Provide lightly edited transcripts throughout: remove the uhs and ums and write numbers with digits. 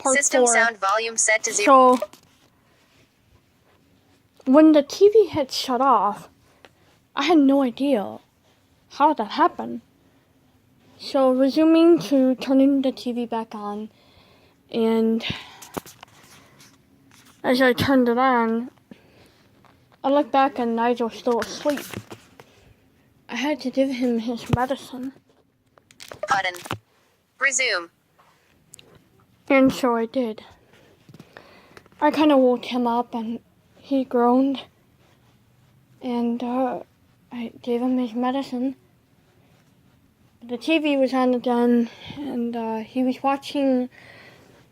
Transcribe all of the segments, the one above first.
part System 4. sound volume set to 0. So, when the TV had shut off, I had no idea how that happened. So, resuming to turning the TV back on, and as I turned it on, I looked back and Nigel was still asleep. I had to give him his medicine. Button. Resume. And so I did. I kind of woke him up and he groaned. And I gave him his medicine. The TV was on again and he was watching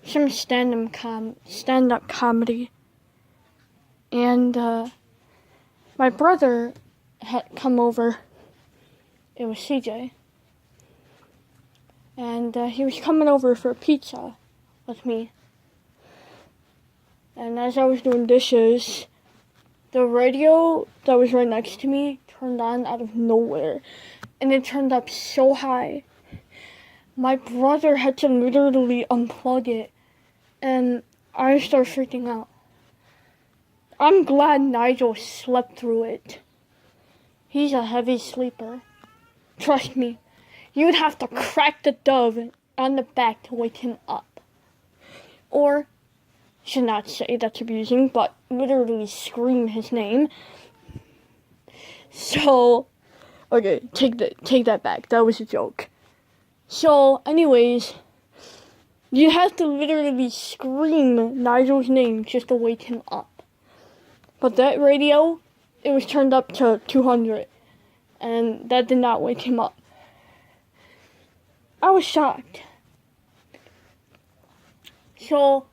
some stand-up comedy. And my brother had come over. It was CJ. And he was coming over for pizza with me. And as I was doing dishes, the radio that was right next to me turned on out of nowhere. And it turned up so high. My brother had to literally unplug it. And I started freaking out. I'm glad Nigel slept through it. He's a heavy sleeper. Trust me, you'd have to crack the dove on the back to wake him up. Or, should not say that's abusing, but literally scream his name. So, okay, take that back. That was a joke. So, anyways, you have to literally scream Nigel's name just to wake him up. But that radio, it was turned up to 200. And that did not wake him up. I was shocked. So,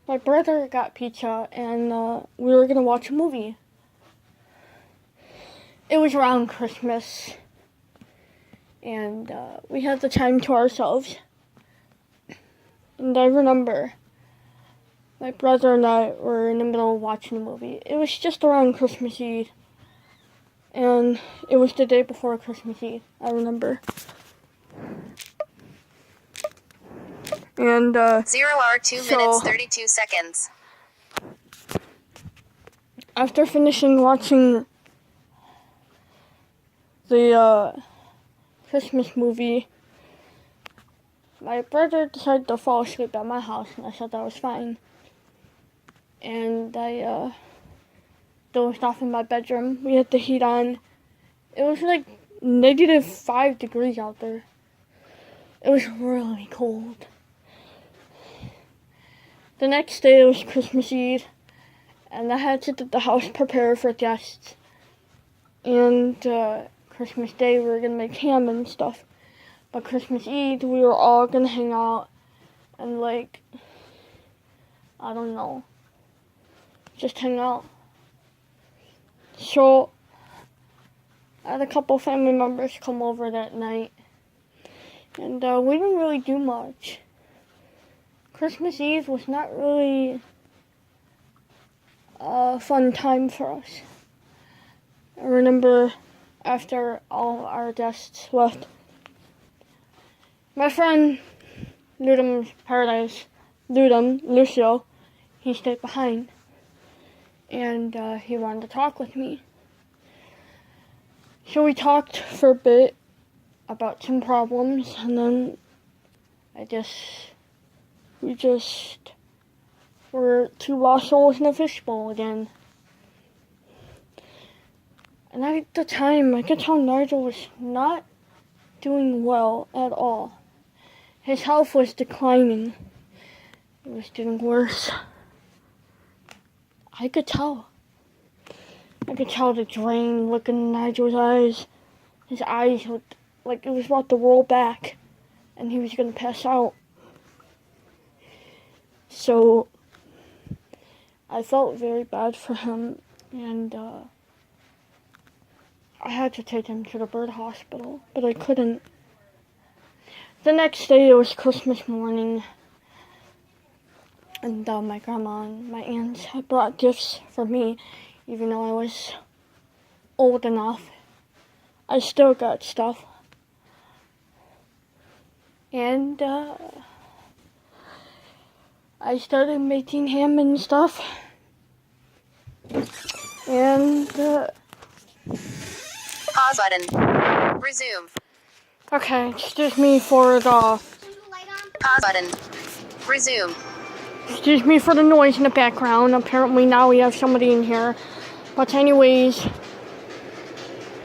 my brother got pizza and we were going to watch a movie. It was around Christmas. And we had the time to ourselves. And I remember my brother and I were in the middle of watching a movie. It was just around Christmas Eve. And it was the day before Christmas Eve, I remember. And 0 2 minutes 32 seconds. After finishing watching the Christmas movie, my brother decided to fall asleep at my house, and I thought that was fine. And I dozed off in my bedroom. We had the heat on. It was like -5 degrees out there. It was really cold. The next day it was Christmas Eve, and I had to get the house prepared for guests. And Christmas Day we were gonna make ham and stuff. But Christmas Eve we were all gonna hang out and like, I don't know, just hang out. So, I had a couple family members come over that night, and we didn't really do much. Christmas Eve was not really a fun time for us. I remember after all our guests left, my friend Lucio, he stayed behind. And he wanted to talk with me. So we talked for a bit about some problems, and then we just were two lost souls in a fishbowl again. And at the time, I could tell Nigel was not doing well at all. His health was declining. It was getting worse. I could tell. I could tell the drain look in Nigel's eyes. His eyes looked like it was about to roll back and he was going to pass out. So I felt very bad for him, and I had to take him to the bird hospital, but I couldn't. The next day it was Christmas morning. And my grandma and my aunts had brought gifts for me, even though I was old enough. I still got stuff. And I started making ham and stuff. And, Pause button. Resume. okay, excuse me for the, Pause button. Resume. excuse me for the noise in the background. Apparently now we have somebody in here. But anyways,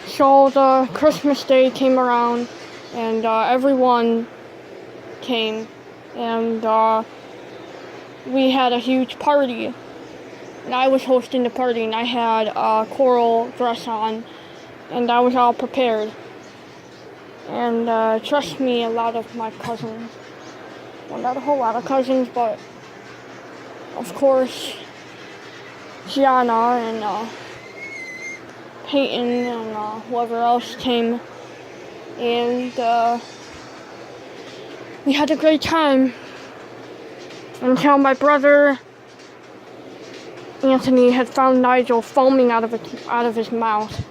so the Christmas day came around, and everyone came, and we had a huge party. And I was hosting the party, and I had a coral dress on, and I was all prepared. And trust me, a lot of my cousins, well, not a whole lot of cousins, but of course, Gianna and Peyton and whoever else came, and we had a great time until my brother Anthony had found Nigel foaming out of his mouth.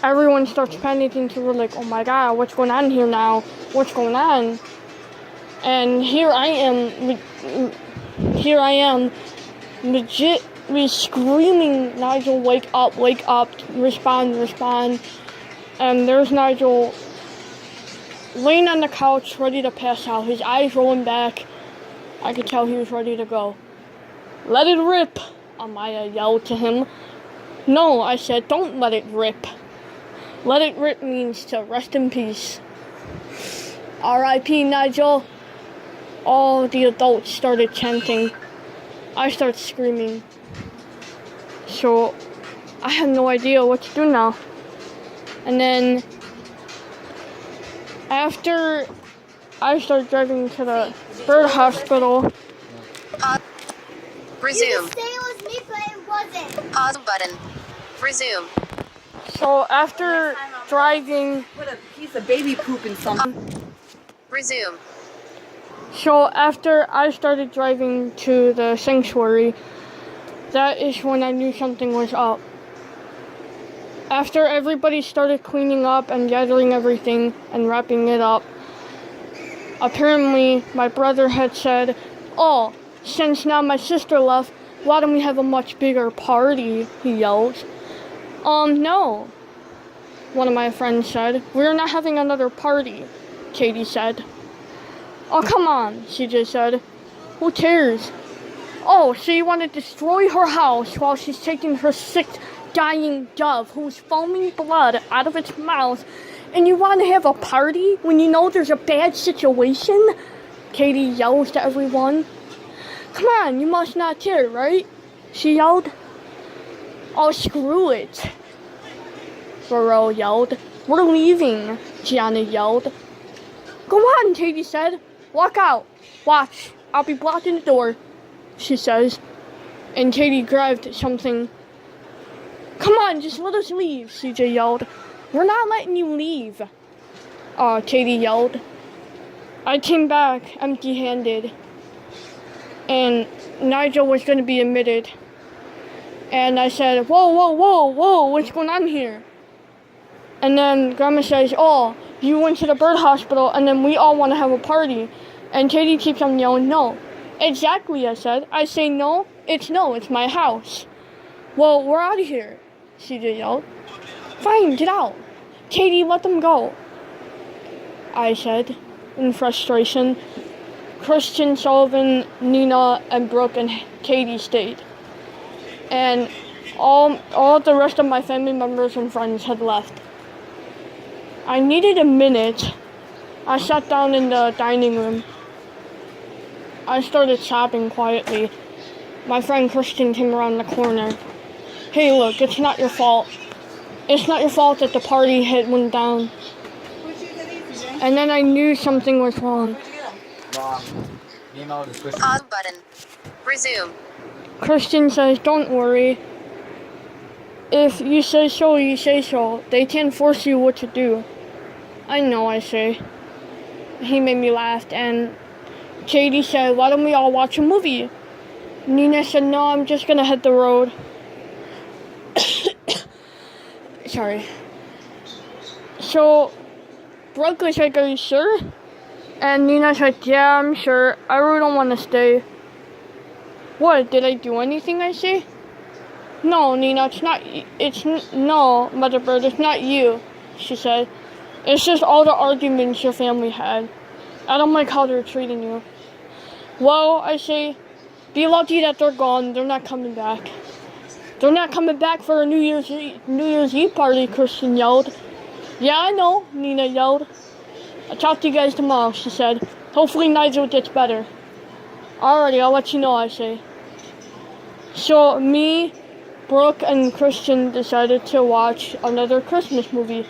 Everyone starts panicking, so we're like, oh my god, what's going on here now? What's going on? And here I am, legitly screaming, Nigel, wake up, respond. And there's Nigel laying on the couch, ready to pass out, his eyes rolling back. I could tell he was ready to go. Let it rip, Amaya yelled to him. No, I said, don't let it rip. Let it rip means to rest in peace. R.I.P. Nigel. All the adults started chanting. I started screaming. So, I had no idea what to do now. And then, after I started driving to the bird hospital. Resume. You say it was me, but it wasn't. Pause button. Resume. So after driving, Put a piece of baby poop in something. Resume. so after I started driving to the sanctuary, that is when I knew something was up. After everybody started cleaning up and gathering everything and wrapping it up, apparently my brother had said, oh, since now my sister left, why don't we have a much bigger party, he yelled. No, one of my friends said. We're not having another party, Katie said. Oh, come on, CJ said. Who cares? Oh, so you want to destroy her house while she's taking her sick, dying dove who's foaming blood out of its mouth, and you want to have a party when you know there's a bad situation? Katie yells to everyone. Come on, you must not care, right? She yelled. Oh, screw it, Burrow yelled. We're leaving, Gianna yelled. Go on, Katie said. Walk out. Watch, I'll be blocking the door, she says. And Katie grabbed something. Come on, just let us leave, CJ yelled. We're not letting you leave, Katie yelled. I came back empty-handed, and Nigel was going to be admitted. And I said, whoa, what's going on here? And then Grandma says, oh, you went to the bird hospital, and then we all want to have a party. And Katie keeps on yelling, no. Exactly, I said. I say no, it's my house. Well, we're out of here, CJ yelled. Fine, get out. Katie, let them go, I said in frustration. Christian, Sullivan, Nina, and Brooke and Katie stayed. And all the rest of my family members and friends had left. I needed a minute. I sat down in the dining room. I started sobbing quietly. My friend Christian came around the corner. Hey, look, it's not your fault. It's not your fault that the party went down. And then I knew something was wrong. Pause button. Resume. Christian says, don't worry. If you say so, you say so. They can't force you what to do. I know, I say. He made me laugh, and Katie said, why don't we all watch a movie? Nina said, no, I'm just gonna hit the road. Sorry. So, Brooke was like, are you sure? And Nina said, yeah, I'm sure. I really don't want to stay. What, did I do anything, I say? No, Nina, it's not, no, Mother Bird, it's not you, she said. It's just all the arguments your family had. I don't like how they're treating you. Well, I say, be lucky that they're gone, they're not coming back. They're not coming back for a New Year's Eve party, Christian yelled. Yeah, I know, Nina yelled. I'll talk to you guys tomorrow, she said. Hopefully Nigel gets better. Alrighty, I'll let you know, I say. So, me, Brooke, and Christian decided to watch another Christmas movie.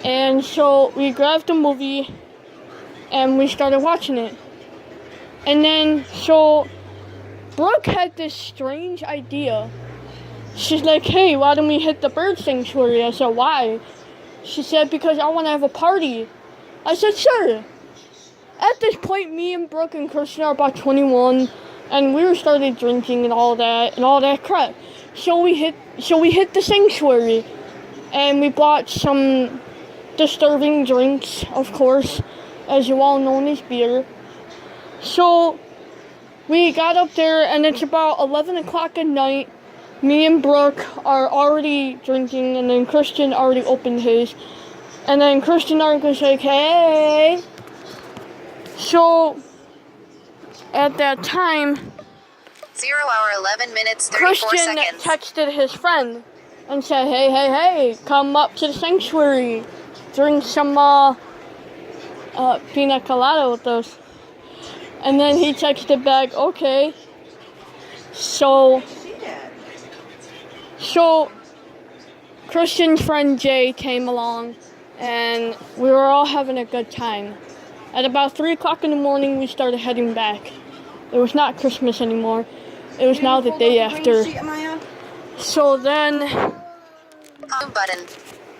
And so, we grabbed the movie, and we started watching it. And then, so, Brooke had this strange idea. She's like, hey, why don't we hit the bird sanctuary? I said, why? She said, because I want to have a party. I said, sure. At this point, me and Brooke and Christian are about 21, and we started drinking and all that crap. So we hit the sanctuary, and we bought some disturbing drinks, of course, as you all know, as beer. So we got up there, and it's about 11 o'clock at night. Me and Brooke are already drinking, and then Christian already opened his. And then Christian was like, hey. So, at that time, 0 hour 11 minutes 34 Christian seconds. texted his friend and said, hey, come up to the sanctuary. Drink some pina colada with us. And then he texted back, okay. So Christian's friend Jay came along, and we were all having a good time. At about 3 o'clock in the morning, we started heading back. It was not Christmas anymore. It was now the day after. So then, Home button.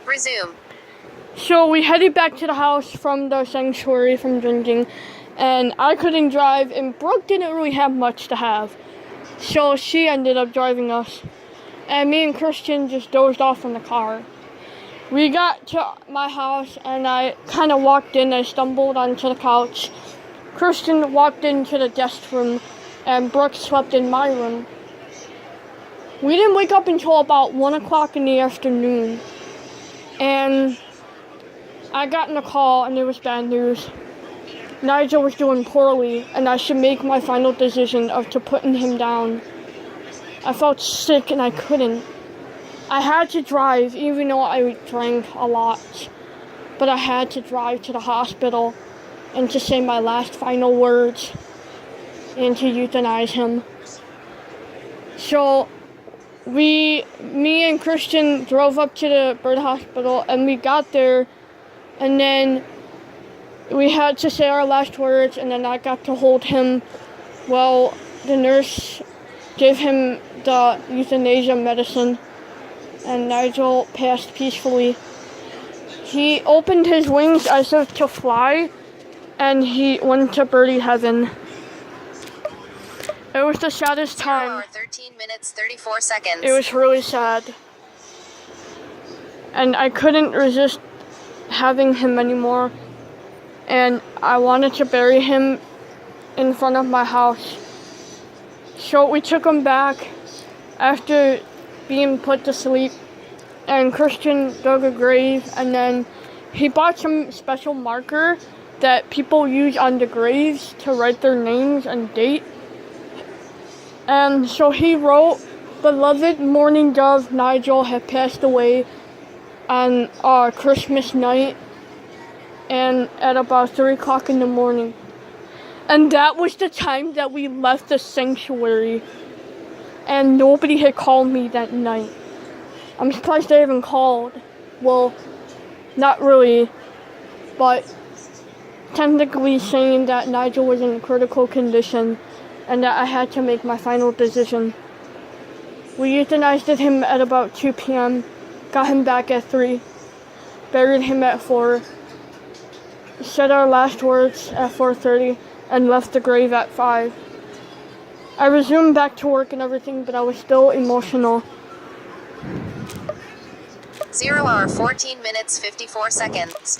Resume. so we headed back to the house from the sanctuary from drinking, and I couldn't drive, and Brooke didn't really have much to have. So she ended up driving us, and me and Christian just dozed off in the car. We got to my house, and I kind of walked in. I stumbled onto the couch. Christian walked into the guest room, and Brooke slept in my room. We didn't wake up until about 1 o'clock in the afternoon, and I got in a call, and it was bad news. Nigel was doing poorly, and I should make my final decision of to putting him down. I felt sick, and I couldn't. I had to drive, even though I drank a lot. But I had to drive to the hospital and to say my last final words and to euthanize him. So, me and Christian drove up to the bird hospital, and we got there, and then we had to say our last words, and then I got to hold him while the nurse gave him the euthanasia medicine. And Nigel passed peacefully. He opened his wings as if to fly, and he went to birdie heaven. It was the saddest 0 time. hour 13 minutes 34 seconds. It was really sad. And I couldn't resist having him anymore. And I wanted to bury him in front of my house. So we took him back after being put to sleep, and Christian dug a grave, and then he bought some special marker that people use on the graves to write their names and date. And so he wrote, beloved mourning dove Nigel had passed away on Christmas night, and at about 3 o'clock in the morning. And that was the time that we left the sanctuary. And nobody had called me that night. I'm surprised they haven't called. Well, not really, but technically saying that Nigel was in critical condition and that I had to make my final decision. We euthanized him at about 2 p.m., got him back at 3, buried him at 4, said our last words at 4:30, and left the grave at 5. I resumed back to work and everything, but I was still emotional. 0 hour 14 minutes 54 seconds.